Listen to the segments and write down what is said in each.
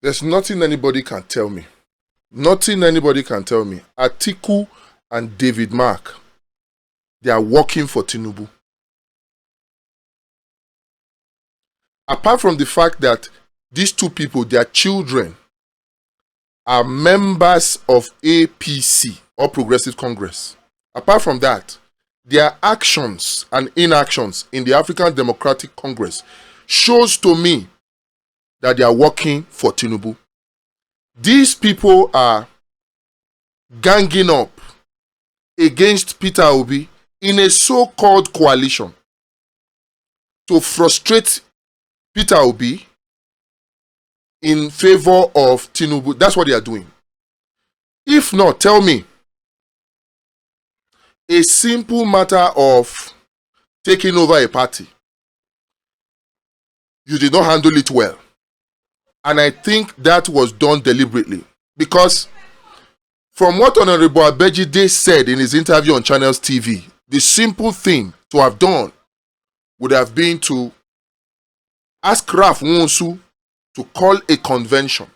There's nothing anybody can tell me. Nothing anybody can tell me. Atiku and David Mark, they are working for Tinubu. Apart from the fact that these two people, their children, are members of APC, or Progressive Congress. Apart from that, their actions and inactions in the African Democratic Congress shows to me that they are working for Tinubu. These people are ganging up against Peter Obi in a so-called coalition to frustrate Peter Obi in favor of Tinubu. That's what they are doing. If not, tell me, a simple matter of taking over a party, you did not handle it well. And I think that was done deliberately. Because from what Honorable Abejide said in his interview on Channels TV, the simple thing to have done would have been to ask Raf Nwonsu to call a convention.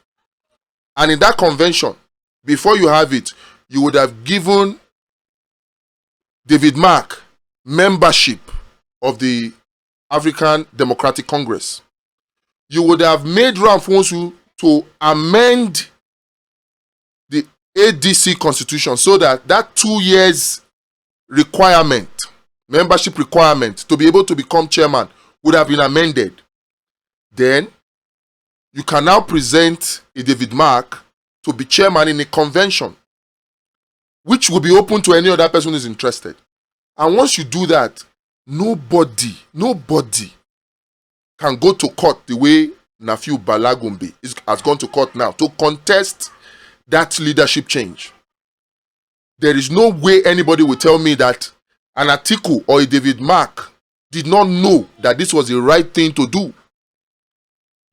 And in that convention, before you have it, you would have given David Mark membership of the African Democratic Congress. You would have made Raf Nwonsu to amend the ADC constitution so that 2 years requirement, membership requirement to be able to become chairman would have been amended. Then you can now present a David Mark to be chairman in a convention, which will be open to any other person who is interested. And once you do that, nobody can go to court the way Nafiu Bala Gombe has gone to court now to contest that leadership change. There is no way anybody will tell me that an Atiku or a David Mark did not know that this was the right thing to do.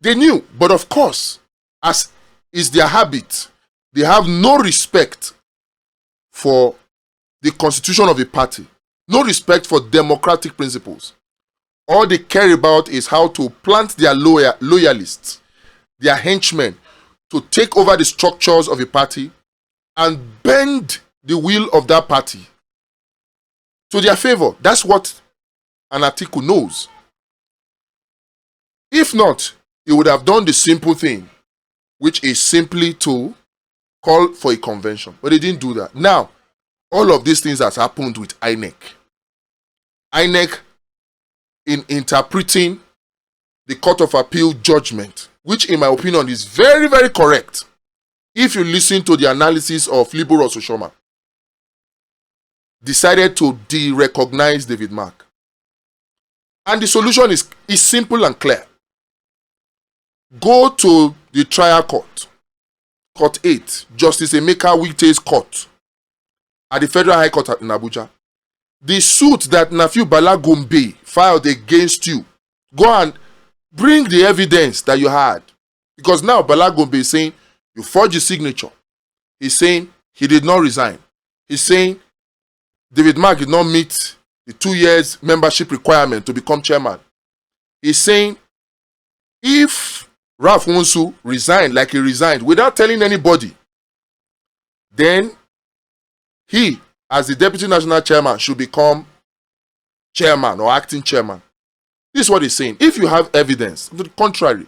They knew, but of course, as is their habit, they have no respect for the constitution of a party, no respect for democratic principles. All they care about is how to plant their loyalists, their henchmen, to take over the structures of a party and bend the will of that party to their favor. That's what an Atiku knows. If not, he would have done the simple thing, which is simply to call for a convention. But they didn't do that. Now, all of these things has happened with INEC. INEC, in interpreting the Court of Appeal judgment, which in my opinion is very, very correct, if you listen to the analysis of Libero Soshoma, decided to de-recognize David Mark. And the solution is simple and clear. Go to the trial court, Court 8, Justice Emeka Wite's court, at the Federal High Court in Abuja. The suit that Nafiu Bala Gombe filed against you, go and bring the evidence that you had. Because now Bala Gombe is saying you forged his signature. He's saying he did not resign. He's saying David Mark did not meet the 2 years membership requirement to become chairman. He's saying if Raf Nwonsu resigned like he resigned without telling anybody, then he, as the deputy national chairman, should become chairman or acting chairman. This is what he's saying. If you have evidence, to the contrary,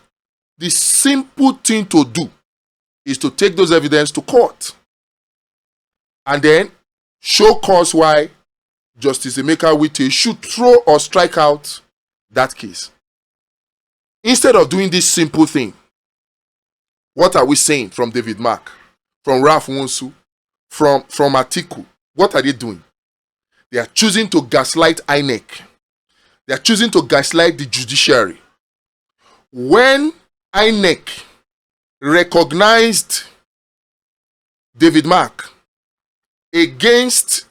the simple thing to do is to take those evidence to court and then show cause why Justice Emeka Wite should throw or strike out that case. Instead of doing this simple thing, what are we saying from David Mark, from Raf Nwonsu, from Atiku? What are they doing? They are choosing to gaslight INEC. They are choosing to gaslight the judiciary. When INEC recognized David Mark against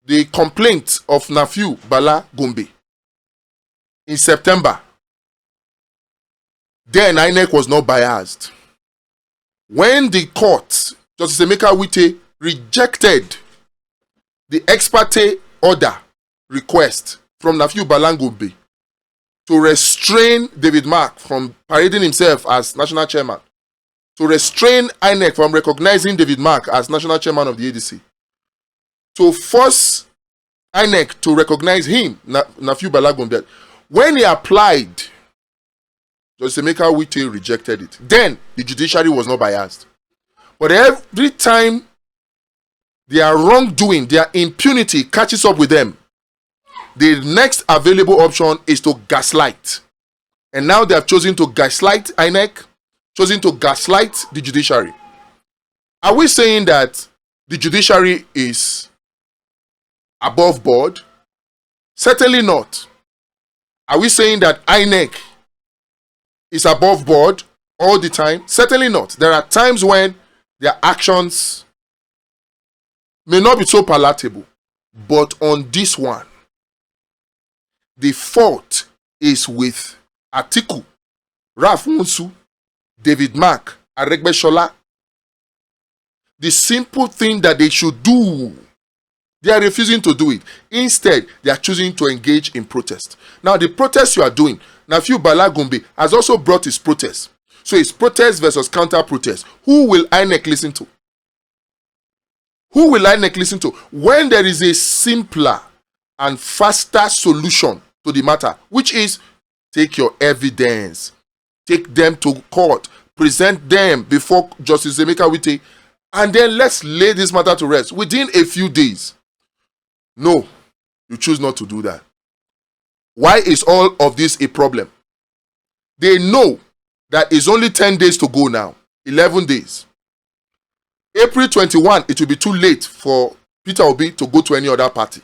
the complaint of Nafiu Bala Gombe in September, then INEC was not biased. When the court, Justice Emeka Wite, rejected the ex parte order request from Nafiu Bala Gombe to restrain David Mark from parading himself as national chairman, to restrain INEC from recognizing David Mark as national chairman of the ADC, to force INEC to recognize him, Nafiu Bala Gombe. When he applied, Justice Emeka Wite rejected it. Then the judiciary was not biased. But every time their wrongdoing, their impunity catches up with them, the next available option is to gaslight. And now they have chosen to gaslight INEC, chosen to gaslight the judiciary. Are we saying that the judiciary is above board? Certainly not. Are we saying that INEC is above board all the time? Certainly not. There are times when their actions may not be so palatable. But on this one, the fault is with Atiku, Ralph Nwosu, David Mark, Aregbesola. The simple thing that they should do, they are refusing to do it. Instead, they are choosing to engage in protest. Now, the protest you are doing, Nafiu Bala Gombe has also brought his protest. So it's protest versus counter-protest. Who will INEC listen to? Who will INEC listen to? When there is a simpler and faster solution to the matter, which is take your evidence, take them to court, present them before Justice Emeka Wite, and then let's lay this matter to rest within a few days. No, you choose not to do that. Why is all of this a problem? They know that it's only 10 days to go now, 11 days. April 21, it will be too late for Peter Obi to go to any other party.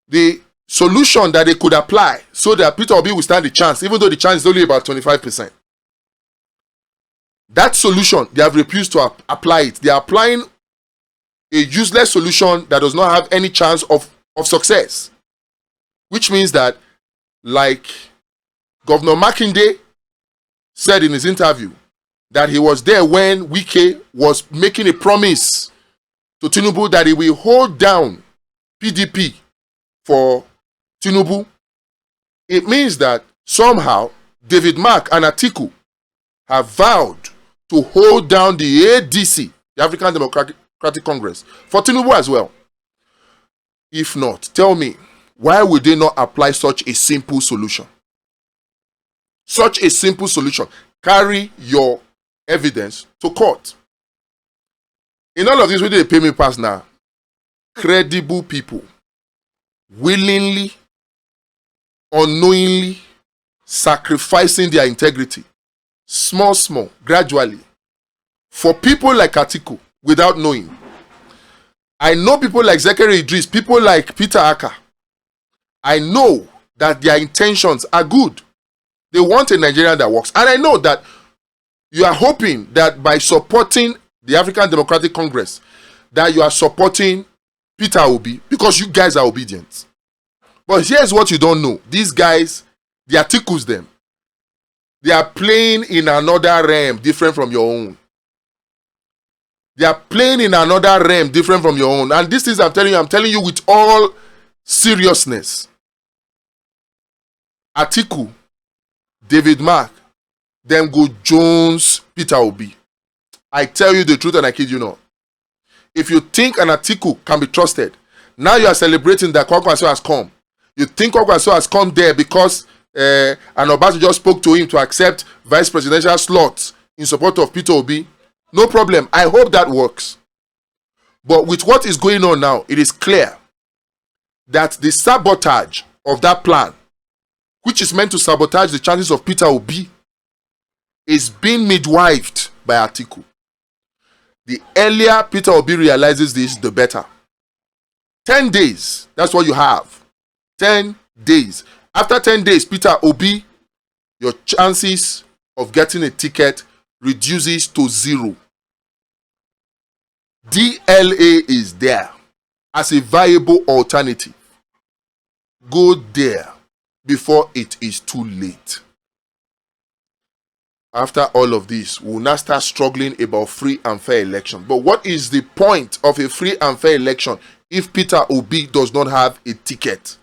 The solution that they could apply so that Peter Obi will stand a chance, even though the chance is only about 25%. That solution, they have refused to apply it. They are applying a useless solution that does not have any chance of success. Which means that, like Governor Makinde said in his interview, that he was there when Wike was making a promise to Tinubu that he will hold down PDP for Tinubu. It means that somehow David Mark and Atiku have vowed to hold down the ADC, the African Democratic Congress, for Tinubu as well. If not, tell me, why would they not apply such a simple solution? Such a simple solution. Carry your evidence to court. In all of this, where they pay me pass now, credible people willingly, unknowingly sacrificing their integrity, small, gradually, for people like Atiku without knowing. I know people like Zachary Idris, people like Peter Aka. I know that their intentions are good. They want a Nigeria that works. And I know that you are hoping that by supporting the African Democratic Congress, that you are supporting Peter Obi, because you guys are obedient. But here's what you don't know. These guys, the Atikus them, they are playing in another realm different from your own. They are playing in another realm different from your own. And this is, I'm telling you with all seriousness. Atiku, David Mark, them go Jones, Peter Obi. I tell you the truth and I kid you not. If you think an Atiku can be trusted, now you are celebrating that Kwakwanso has come. You think Kwakwanso has come there because an Obasanjo just spoke to him to accept vice presidential slots in support of Peter Obi. No problem. I hope that works. But with what is going on now, it is clear that the sabotage of that plan, which is meant to sabotage the chances of Peter Obi, is being midwifed by Atiku. The earlier Peter Obi realizes this, the better. 10 days, that's what you have. 10 days. After 10 days, Peter Obi, your chances of getting a ticket reduces to 0. DLA is there as a viable alternative. Go there before it is too late. After all of this, we will now start struggling about free and fair election. But what is the point of a free and fair election if Peter Obi does not have a ticket?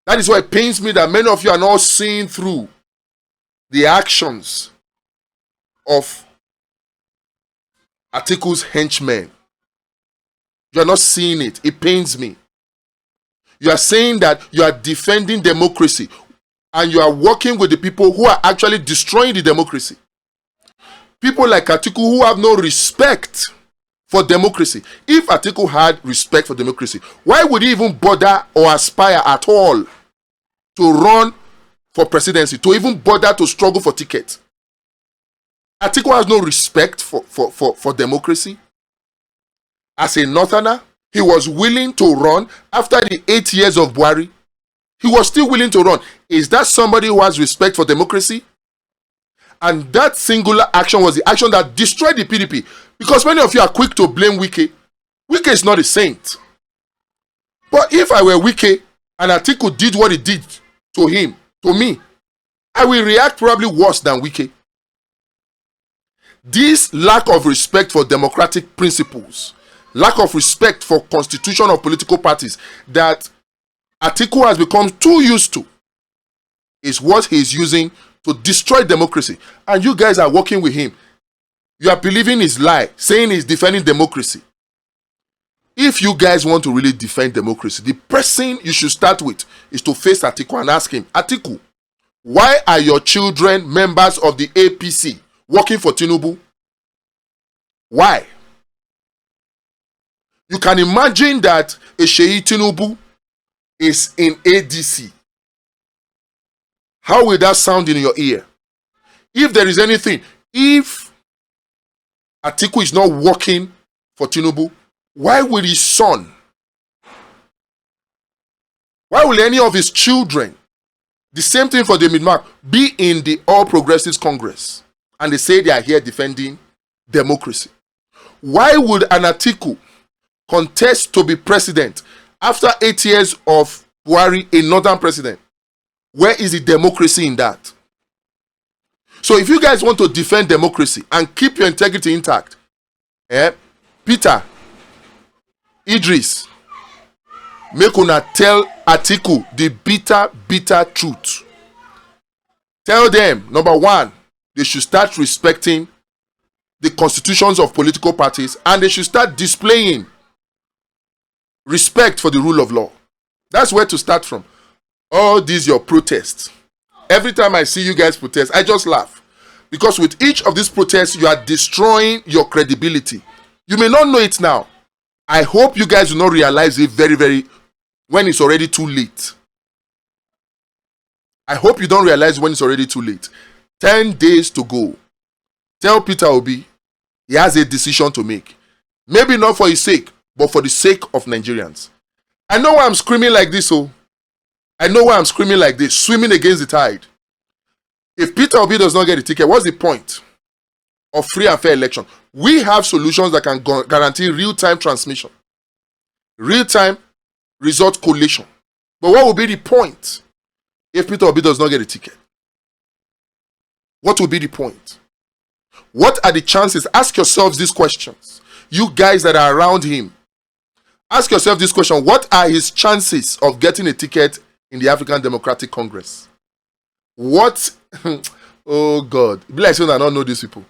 That is why it pains me that many of you are not seeing through the actions of Atiku's henchmen. You are not seeing it. It pains me. You are saying that you are defending democracy and you are working with the people who are actually destroying the democracy. People like Atiku who have no respect for democracy. If Atiku had respect for democracy, why would he even bother or aspire at all to run for presidency, to even bother to struggle for tickets? Atiku has no respect for democracy. As a northerner, he was willing to run after the 8 years of Buhari. He was still willing to run. Is that somebody who has respect for democracy? And that singular action was the action that destroyed the PDP. Because many of you are quick to blame Wike. Wike is not a saint. But if I were Wike and Atiku did what he did to him, to me, I will react probably worse than Wike. This lack of respect for democratic principles, lack of respect for constitution of political parties that Atiku has become too used to is what he is using to destroy democracy. And you guys are working with him. You are believing his lie, saying he's defending democracy. If you guys want to really defend democracy, the person you should start with is to face Atiku and ask him, Atiku, why are your children members of the APC working for Tinubu? Why? You can imagine that a Sheyi Tinubu is in ADC. How will that sound in your ear? If there is anything, if Atiku is not working for Tinubu, why will his son, why will any of his children, the same thing for David Mark, be in the All Progressives Congress and they say they are here defending democracy? Why would an Atiku contest to be president after 8 years of Buhari, a northern president? Where is the democracy in that? So if you guys want to defend democracy and keep your integrity intact, Peter, Idris, make una tell Atiku the bitter truth. Tell them, number one, they should start respecting the constitutions of political parties and they should start displaying respect for the rule of law. That's where to start from. All these your protests. Every time I see you guys protest, I just laugh. Because with each of these protests, you are destroying your credibility. You may not know it now. I hope you guys will not realize it when it's already too late. I hope you don't realize when it's already too late. 10 days to go. Tell Peter Obi he has a decision to make. Maybe not for his sake, but for the sake of Nigerians. I know why I'm screaming like this, oh. I know why I'm screaming like this, swimming against the tide. If Peter Obi does not get a ticket, what's the point of free and fair election? We have solutions that can guarantee real-time transmission, real-time result collation. But what will be the point if Peter Obi does not get a ticket? What will be the point? What are the chances? Ask yourselves these questions. You guys that are around him, ask yourself this question. What are his chances of getting a ticket in the African Democratic Congress? What? Oh God. It be like saying I don't know these people.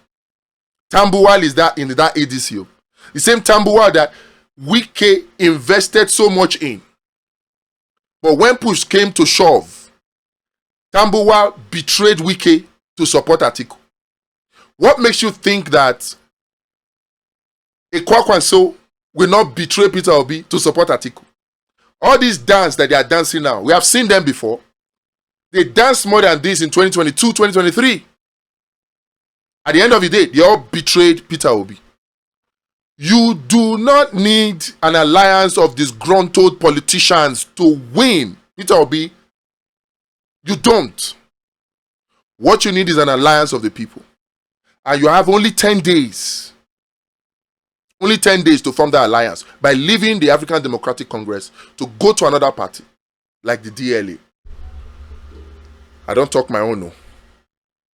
Tambuwal is that in that ADCO. The same Tambuwal that Wike invested so much in. But when push came to shove, Tambuwal betrayed Wike to support Atiku. What makes you think that a Kwakwanso will not betray Peter Obi to support Atiku? All these dance that they are dancing now, we have seen them before. They danced more than this in 2022, 2023. At the end of the day, they all betrayed Peter Obi. You do not need an alliance of disgruntled politicians to win Peter Obi. You don't. What you need is an alliance of the people. And you have only 10 days. Only 10 days to form that alliance by leaving the African Democratic Congress to go to another party like the DLA. I don't talk my own, no.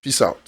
Peace out.